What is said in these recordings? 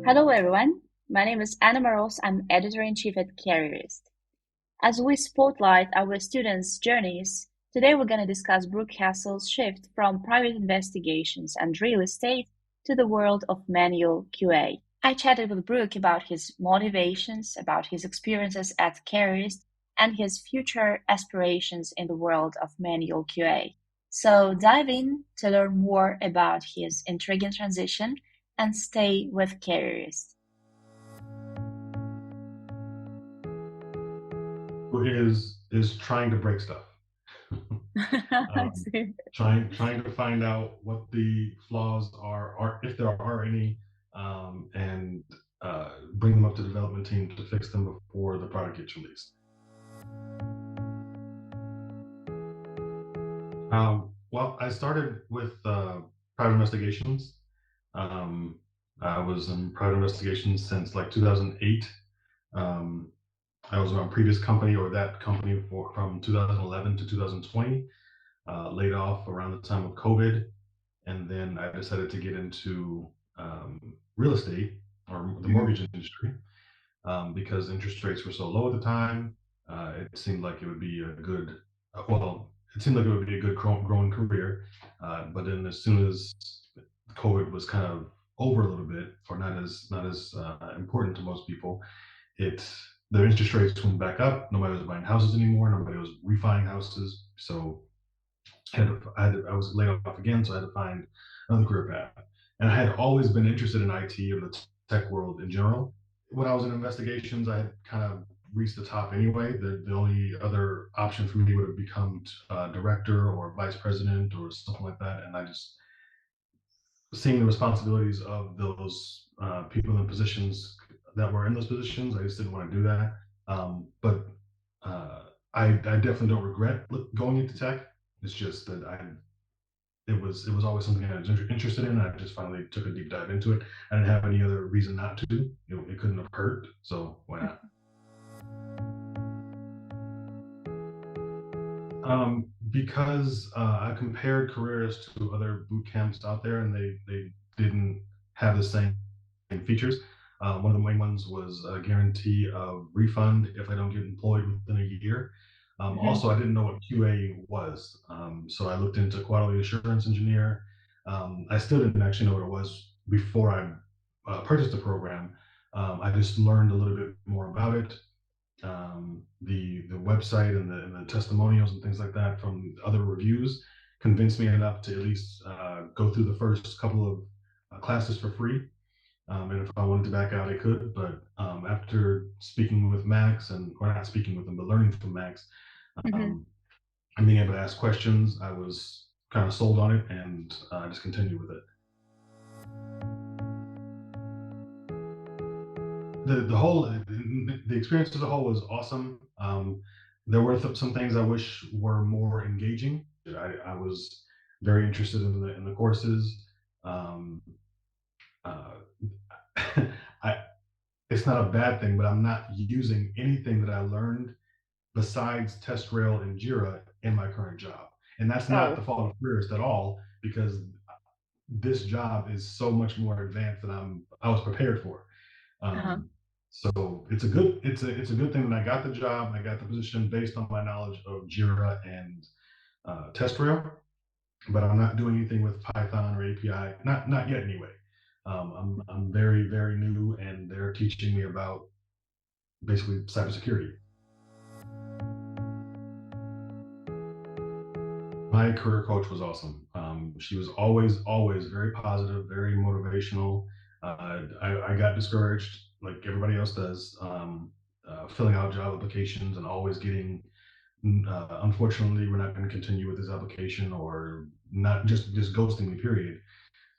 Hello, everyone. My name is Anna Maros. I'm editor-in-chief at Careerist. As we spotlight our students' journeys, today we're going to discuss Brook Hassel's shift from private investigations and real estate to the world of manual QA. I chatted with Brook about his motivations, about his experiences at Careerist, and his future aspirations in the world of manual QA. So dive in to learn more about his intriguing transition and stay with Careerist. Is trying to break stuff. I um, see. trying to find out what the flaws are, or if there are any, and bring them up to the development team to fix them before the product gets released. Well, I started with private investigations. Um, I was in private investigations since like 2008. Um, I was on a previous company or that company from 2011 to 2020. Laid off around the time of COVID, and then I decided to get into real estate or the Mhm. mortgage industry because interest rates were so low at the time. It seemed like it would be a good, it seemed like it would be a good growing career. But then as soon as COVID was kind of over a little bit, or not as important to most people, it the interest rates went back up. Nobody was buying houses anymore. Nobody was refining houses. So I was laid off again, so I had to find another career path. And I had always been interested in IT or the tech world in general. When I was in investigations, I had kind of reached the top anyway. The only other option for me would have become director or vice president or something like that. And I just seeing the responsibilities of those people in positions that were in those positions, I just didn't want to do that. But I definitely don't regret going into tech. It's just that it was always something I was interested in. I just finally took a deep dive into it. I didn't have any other reason not to. It couldn't have hurt, so why not? Because I compared careers to other boot camps out there, and they didn't have the same features. One of the main ones was a guarantee of refund if I don't get employed within a year. Mhm. Also, I didn't know what QA was, so I looked into quality assurance engineer. I still didn't actually know what it was before I purchased the program. I just learned a little bit more about it. The website and the testimonials and things like that from other reviews convinced me enough to at least go through the first couple of classes for free. And if I wanted to back out, I could. But after speaking with Max, or not speaking with him, but learning from Max, Mhm. um, and being able to ask questions, I was kind of sold on it, and I just continued with it. The experience as a whole was awesome. There were some things I wish were more engaging. I was very interested in the courses. Um, uh, I It's not a bad thing, but I'm not using anything that I learned besides TestRail and Jira in my current job. And that's not the Oh. fault of Careerist at all, because this job is so much more advanced than I was prepared for. Uh-huh. So it's a good thing that I got the job, I got the position based on my knowledge of Jira and TestRail, but I'm not doing anything with Python or API, not yet anyway. I'm very new, and they're teaching me about basically cybersecurity. My career coach was awesome. She was always very positive, very motivational. I got discouraged, like everybody else does, filling out job applications and always getting, unfortunately, we're not going to continue with this application, or not, just ghosting me, period,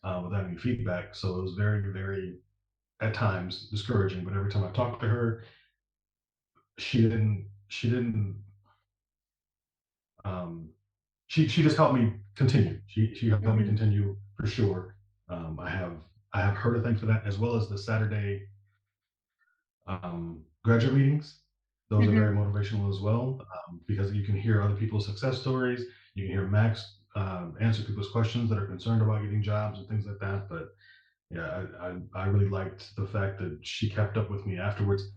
without any feedback. So it was very, at times, discouraging. But every time I talked to her, she didn't um, she just helped me continue. She helped me Mhm. continue for sure. I have her to thank for that, as well as the Saturday graduate meetings. Those are very Mhm. motivational as well, because you can hear other people's success stories. You can hear Max answer people's questions that are concerned about getting jobs and things like that. But Yeah, I really liked the fact that she kept up with me afterwards.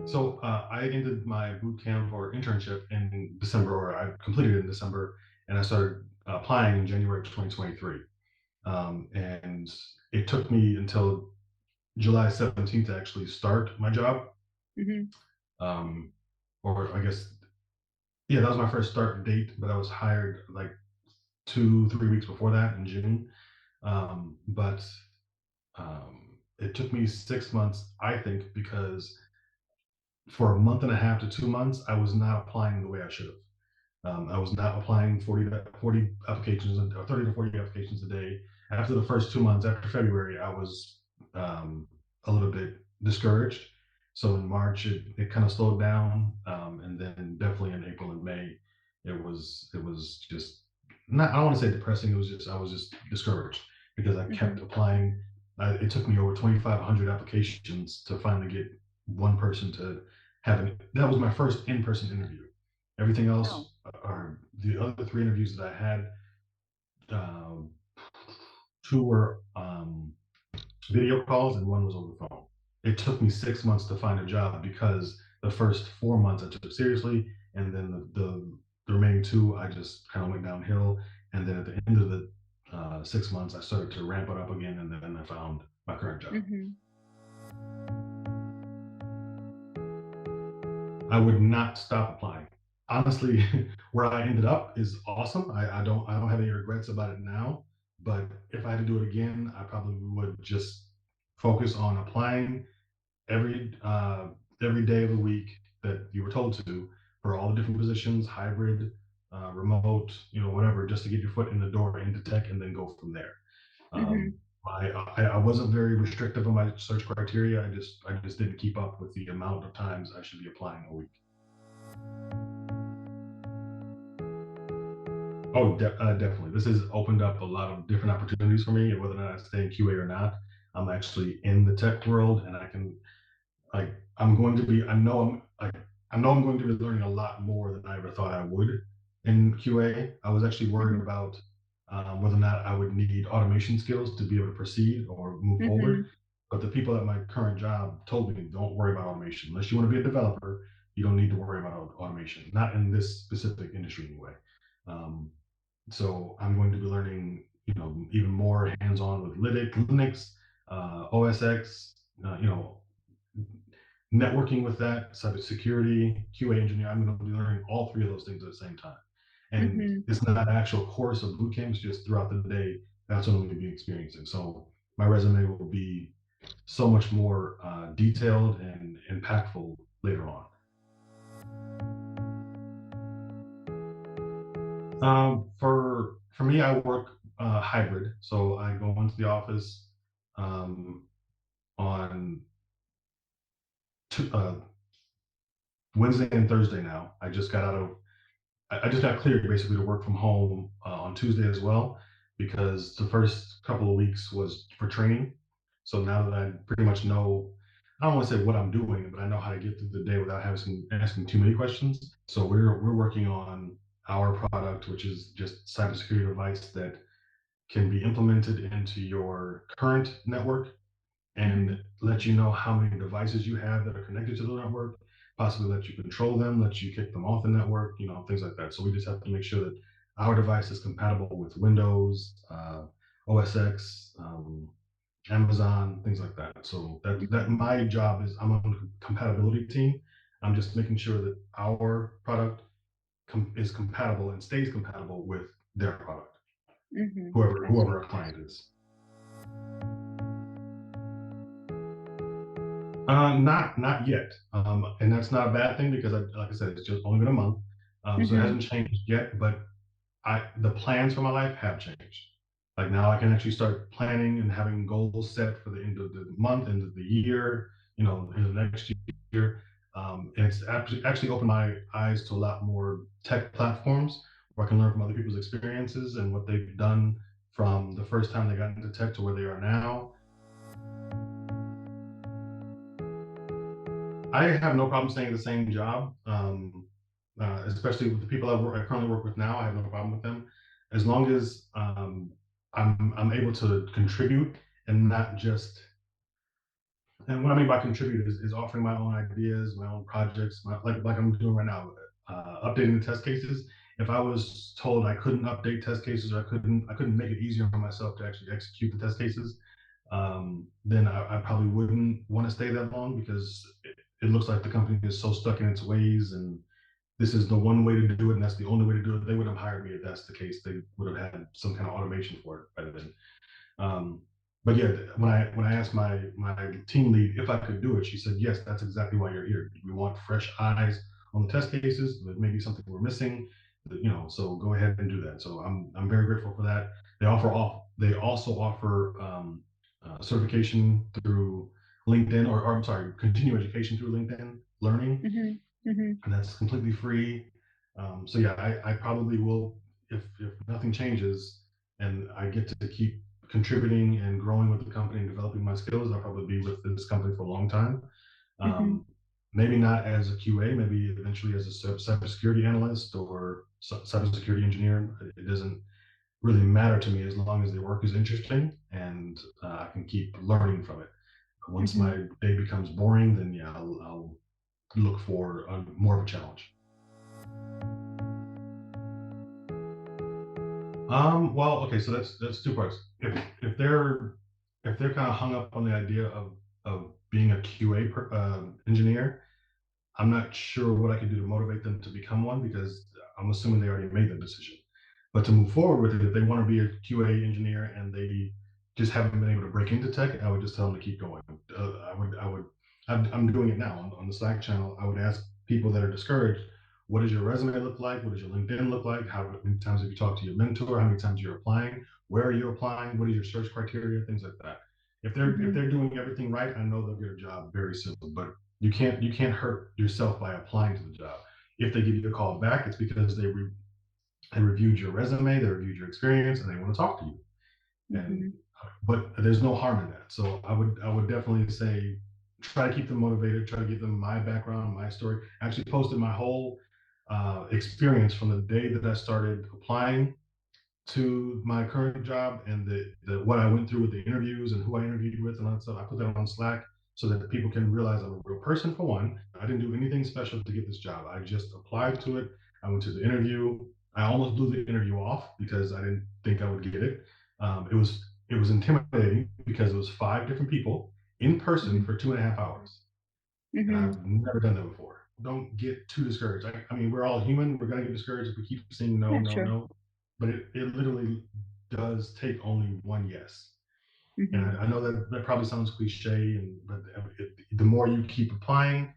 So I ended my boot camp or internship in December, or I completed it in December, and I started applying in January of 2023. And it took me until July 17th to actually start my job. Mm-hmm. Um, or I guess, yeah, that was my first start date, but I was hired like 2, 3 weeks before that in June. But it took me 6 months, I think, because for a month and a half to 2 months, I was not applying the way I should have. I was not applying 40 applications or 30 to 40 applications a day. After the first 2 months, after February, I was a little bit discouraged. So in March, it kind of slowed down, and then definitely in April and May, it was just not. I don't want to say depressing. It was just I was just discouraged because I Mm-hmm. kept applying. It took me over 2,500 applications to finally get one person to have an. That was my first in-person interview. Everything Oh. else are the other three interviews that I had. Um, Two were video calls, and one was over the phone. It took me 6 months to find a job because the first 4 months I took it seriously, and then the remaining two I just kind of went downhill. And then at the end of the 6 months, I started to ramp it up again, and then I found my current job. Mm-hmm. I would not stop applying. Honestly, where I ended up is awesome. I don't have any regrets about it now. But if I had to do it again, I probably would just focus on applying every uh, every day of the week that you were told to for all the different positions, hybrid, remote, whatever, just to get your foot in the door into tech and then go from there. Mm-hmm. I wasn't very restrictive on my search criteria. I just didn't keep up with the amount of times I should be applying a week. Oh, definitely. This has opened up a lot of different opportunities for me, and whether or not I stay in QA or not, I'm actually in the tech world, and I can like I'm going to be. I know I'm going to be learning a lot more than I ever thought I would in QA. I was actually worried Mm-hmm. about whether or not I would need automation skills to be able to proceed or move Mm-hmm. forward. But the people at my current job told me, don't worry about automation unless you want to be a developer. You don't need to worry about automation, not in this specific industry anyway. Um, so I'm going to be learning, even more hands-on with Linux, OS X, networking with that, cybersecurity, QA engineer. I'm going to be learning all three of those things at the same time. And Mm-hmm. it's not an actual course of boot camps, just throughout the day. That's what I'm going to be experiencing. So my resume will be so much more detailed and impactful later on. For me, I work hybrid, so I go into the office um, on two, Wednesday and Thursday now. I just got cleared basically to work from home on Tuesday as well, because the first couple of weeks was for training. So now that I pretty much know, I don't want to say what I'm doing, but I know how to get through the day without asking too many questions. So we're working on our product, which is just cybersecurity device that can be implemented into your current network Mm-hmm. and let you know how many devices you have that are connected to the network, possibly let you control them, let you kick them off the network, things like that. So we just have to make sure that our device is compatible with Windows, OS X, Amazon, things like that. So that Mm-hmm. my job is I'm on the compatibility team. I'm just making sure that our product is compatible and stays compatible with their product, Mm-hmm. whoever I whoever see. our client is. Not yet, and that's not a bad thing because, like I said, it's just only been a month, so it Mm-hmm. hasn't changed yet. But the plans for my life have changed. Like now, I can actually start planning and having goals set for the end of the month, end of the year, in the next year. And it's actually opened my eyes to a lot more tech platforms where I can learn from other people's experiences and what they've done from the first time they got into tech to where they are now. I have no problem staying at the same job, especially with the people I currently work with now. I have no problem with them as long as I'm able to contribute and not just. And what I mean by contribute is offering my own ideas, my own projects, like I'm doing right now, updating the test cases. If I was told I couldn't update test cases, or I couldn't make it easier for myself to actually execute the test cases, then I probably wouldn't want to stay that long, because it looks like the company is so stuck in its ways, and this is the one way to do it, and that's the only way to do it. They would have hired me if that's the case. They would have had some kind of automation for it rather than. Um, but yeah, when I asked my team lead if I could do it, she said, yes, that's exactly why you're here. We want fresh eyes on the test cases. There may be something we're missing, so go ahead and do that. So I'm very grateful for that. They also offer certification through LinkedIn, or I'm sorry, continue education through LinkedIn Learning, Mhm. Mhm. and that's completely free. So yeah, I probably will, if nothing changes and I get to keep contributing and growing with the company and developing my skills, I'll probably be with this company for a long time. Mhm. Um, Maybe not as a QA, maybe eventually as a cybersecurity analyst or cybersecurity engineer. It doesn't really matter to me as long as the work is interesting and I can keep learning from it. Once Mhm. my day becomes boring, then yeah, I'll look for more of a challenge. Well, okay, so that's two parts. If they're kind of hung up on the idea of being a QA engineer, I'm not sure what I can do to motivate them to become one, because I'm assuming they already made the decision. But to move forward with it, if they want to be a QA engineer and they just haven't been able to break into tech, I would just tell them to keep going. I'm doing it now on the Slack channel. I would ask people that are discouraged, what does your resume look like? What does your LinkedIn look like? How many times have you talked to your mentor? How many times you're applying? Where are you applying? What are your search criteria? Things like that. If Mhm. they're doing everything right, I know they'll get a job very soon. But you can't hurt yourself by applying to the job. If they give you a call back, it's because they reviewed your resume, they reviewed your experience, and they want to talk to you. And Mhm. but there's no harm in that. So I would definitely say, try to keep them motivated, try to give them my background, my story. I actually posted my whole experience from the day that I started applying to my current job, and the what I went through with the interviews and who I interviewed with and all that stuff. I put that on Slack so that people can realize I'm a real person, for one. I didn't do anything special to get this job. I just applied to it. I went to the interview. I almost blew the interview off because I didn't think I would get it. It was intimidating because it was five different people in person Mhm. for 2.5 hours, and Mhm. I've never done that before. Don't get too discouraged. I mean, we're all human. We're gonna get discouraged if we keep saying no, Yeah, no, sure. no. But it literally does take only one yes. And Mhm. I know that probably sounds cliche, but the more you keep applying,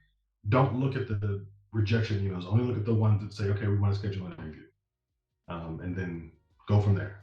don't look at the rejection emails. Only look at the ones that say, "Okay, we want to schedule an interview," and then go from there.